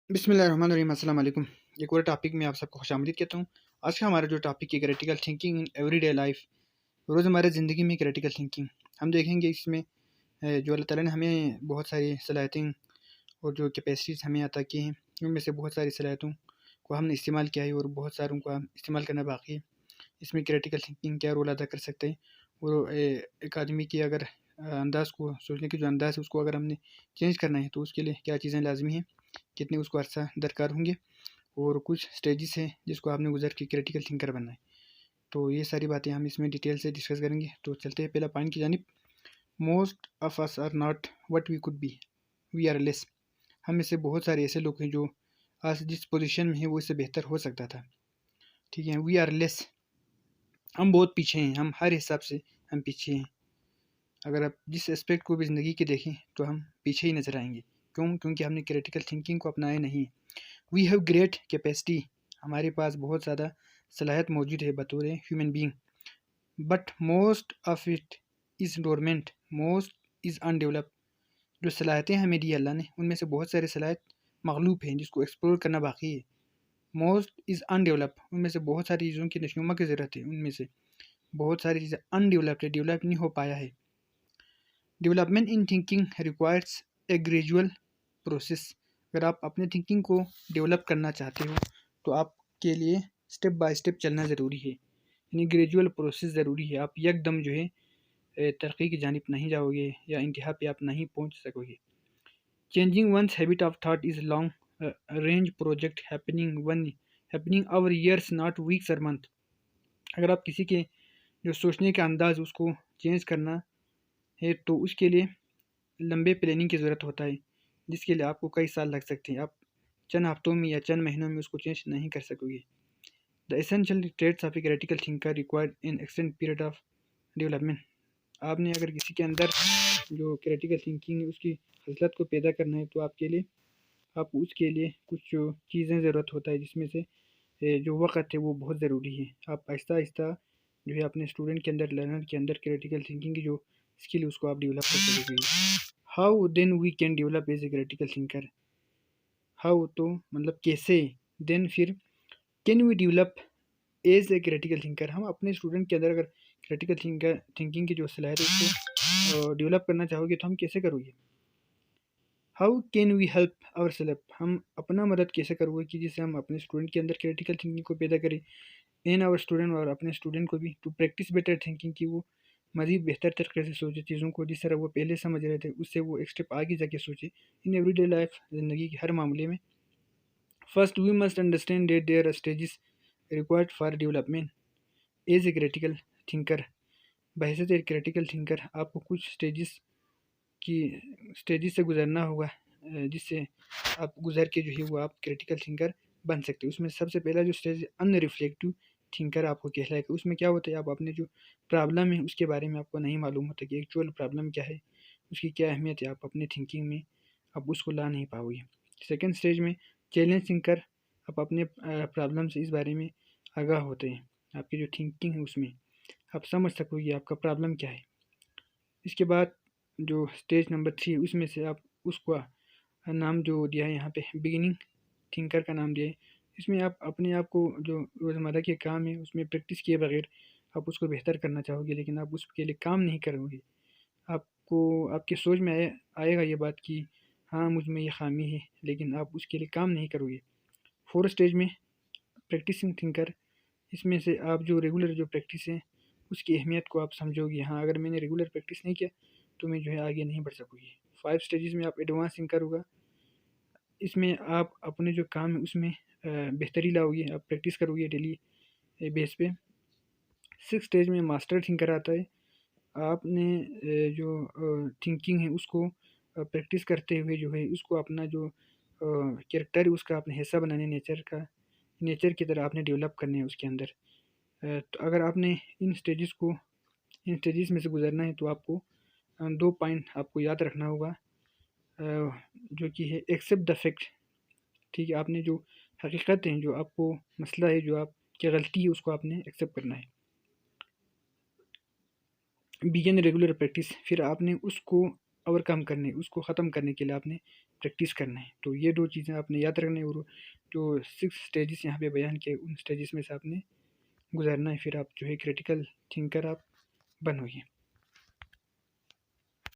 बिस्मिल्लाहिर्रहमानिर्रहीम अस्सलाम वालेकुम। एक और टॉपिक में आप सबको खुशामदीद कहता हूँ। आज का हमारा जो टॉपिक है critical thinking in everyday life, रोज़मर्रा ज़िंदगी में क्रिटिकल थिंकिंग। हम देखेंगे इसमें जो अल्लाह ताला ने हमें बहुत सारी सलाहियतें और जो कैपेसिटीज़ हमें अता की हैं, उनमें से बहुत सारी सलाहियतों को हमने इस्तेमाल किया है और बहुत सारों को हम इस्तेमाल करना बाकी है। इसमें क्रिटिकल थिंकिंग क्या रोल अदा कर सकते हैं और एक आदमी की अगर अंदाज़ को सोचने की जो अंदाज़ है उसको अगर हमने चेंज करना है तो उसके लिए क्या चीज़ें लाज़मी हैं, कितने उसको अरसा दरकार होंगे और कुछ स्टेजेस हैं जिसको आपने गुजर के क्रिटिकल थिंकर बनना है। तो ये सारी बातें हम इसमें डिटेल से डिस्कस करेंगे। तो चलते हैं पहला पॉइंट की जानिब। Most of us are not what we could be, we are less. हम में से बहुत सारे ऐसे लोग हैं जो आज जिस पोजीशन में है वो इससे बेहतर हो सकता था। ठीक है, वी आर लेस, हम बहुत पीछे हैं, हम हर हिसाब से हम पीछे हैं। अगर आप जिस एस्पेक्ट को भी ज़िंदगी के देखें तो हम पीछे ही नज़र आएंगे। क्यों? क्योंकि हमने क्रिटिकल थिंकिंग को अपनाया नहीं है। वी हैव ग्रेट कैपेसिटी, हमारे पास बहुत ज़्यादा सलाहियत मौजूद है बतौर human being, but most of it is dormant, most is undeveloped. जो सलाहियतें हमें दी अल्लाह ने उनमें से बहुत सारी सलाहियत मगलूब हैं जिसको एक्सप्लोर करना बाकी है। मोस्ट इज़ अनडेवलप्ड, उनमें से बहुत सारी चीज़ों की नशोमा की ज़रूरत है, उनमें से बहुत सारी चीज़ें अनडेवलप्ड है, डेवलप नहीं हो पाया है। Development in thinking requires a gradual process. अगर आप अपने थिंकिंग को डेवलप करना चाहते हो तो आपके लिए स्टेप बाय स्टेप चलना ज़रूरी है, यानी ग्रेजुअल प्रोसेस ज़रूरी है। आप यकदम जो है तरक्की की जानिब नहीं जाओगे या इंतहा पे आप नहीं पहुंच सकोगे। Changing one's habit of thought is long range project happening over years not weeks और मंथ। अगर आप किसी के जो सोचने का अंदाज़ उसको चेंज करना है तो उसके लिए लंबे प्लानिंग की ज़रूरत होता है, जिसके लिए आपको कई साल लग सकते हैं। आप चंद हफ्तों में या चंद महीनों में उसको चेंज नहीं कर सकोगे। The essential traits of a critical thinker required in extend period of development. आपने अगर किसी के अंदर जो क्रिटिकल थिंकिंग है उसकी हसलत को पैदा करना है तो आपके लिए आपको उसके लिए कुछ जो चीज़ें ज़रूरत होता है, जिसमें से जो वक़्त है वो बहुत ज़रूरी है। आप आहिस्ता आहिस्ता जो है अपने स्टूडेंट के अंदर, लर्नर के अंदर क्रिटिकल थिंकिंग की जो स्किल है उसको आप डेवलप कर सकोगे। How then we can develop as a critical thinker. How तो मतलब कैसे, देन फिर can we develop as a critical thinker. हम अपने स्टूडेंट के अंदर अगर क्रिटिकल थिंकिंग की जो सलाहियत है उसको डेवलप करना चाहोगे तो हम कैसे करोगे। How can we help our self, हम अपना मदद कैसे करोगे कि जिससे हम अपने स्टूडेंट के अंदर क्रिटिकल थिंकिंग को पैदा करें, इन आवर स्टूडेंट, और अपने स्टूडेंट को भी टू प्रैक्टिस बेटर थिंकिंग की वो मज़ीद बेहतर तरीके से सोचे चीज़ों को, जिस तरह वो पहले समझ रहे थे उससे वो एक स्टेप आगे जाके सोचे इन एवरीडे लाइफ, ज़िंदगी के हर मामले में। First we must understand that there are stages required for development as a critical thinker. बहैसियत एक क्रिटिकल थिंकर आपको कुछ की स्टेजेस से गुजरना होगा, जिससे आप गुजर के जो है वो आप क्रिटिकल थिंकर बन सकते हो। उसमें सबसे पहला जो स्टेज है अनरिफ्लेक्टिव थिंकर आपको कहलाएगा। उसमें क्या होता है, आप अपने जो प्रॉब्लम है उसके बारे में आपको नहीं मालूम होता कि एक्चुअल प्रॉब्लम क्या है, उसकी क्या अहमियत है, आप अपने थिंकिंग में आप उसको ला नहीं पाओगे। सेकंड स्टेज में चैलेंज थिंकर, आप अपने प्रॉब्लम से इस बारे में आगाह होते हैं, आपकी जो थिंकिंग है उसमें आप समझ सकोगे आपका प्रॉब्लम क्या है। इसके बाद जो स्टेज नंबर 3 उसमें से आप उसका नाम जो दिया है यहाँ पे बिगिनिंग थिंकर का नाम दिया है। इसमें आप अपने आप को जो रोज़मर्रा के काम है उसमें प्रैक्टिस किए बगैर आप उसको बेहतर करना चाहोगे, लेकिन आप उसके लिए काम नहीं करोगे। आपको आपकी सोच में आएगा ये बात कि हाँ मुझ में ये खामी है, लेकिन आप उसके लिए काम नहीं करोगे। फोर्थ स्टेज में प्रैक्टिसिंग थिंकर, इसमें से आप जो रेगुलर जो प्रैक्टिस है उसकी अहमियत को आप समझोगे। हाँ अगर मैंने रेगुलर प्रैक्टिस नहीं किया तो मैं जो है आगे नहीं बढ़ सकूँगी। 5 स्टेजेस में आप एडवांस थिंकर होगा, इसमें आप अपने जो काम है उसमें बेहतरी लाओगे, आप प्रैक्टिस करोगे डेली बेस पे। 6 स्टेज में मास्टर थिंकर आता है। आपने जो थिंकिंग है उसको प्रैक्टिस करते हुए जो है उसको अपना जो कैरेक्टर है उसका आपने हिस्सा बनाने, नेचर की तरह आपने डेवलप करने हैं उसके अंदर। तो अगर आपने इन स्टेजेस में से गुजरना है तो आपको 2 पॉइंट आपको याद रखना होगा, जो कि है एक्सेप्ट द फैक्ट। ठीक है, आपने जो हकीकत है, जो आपको मसला है, जो आपकी गलती है उसको आपने एक्सेप्ट करना है। बिगिन रेगुलर प्रैक्टिस, फिर आपने उसको ओवरकम करने, उसको ख़त्म करने के लिए आपने प्रैक्टिस करना है। तो ये 2 चीज़ें आपने याद रखना है, और जो 6 स्टेजेस यहाँ पे बयान किए उन स्टेजेस में से आपने गुजरना है, फिर आप जो है क्रिटिकल थिंकर आप बनोगे।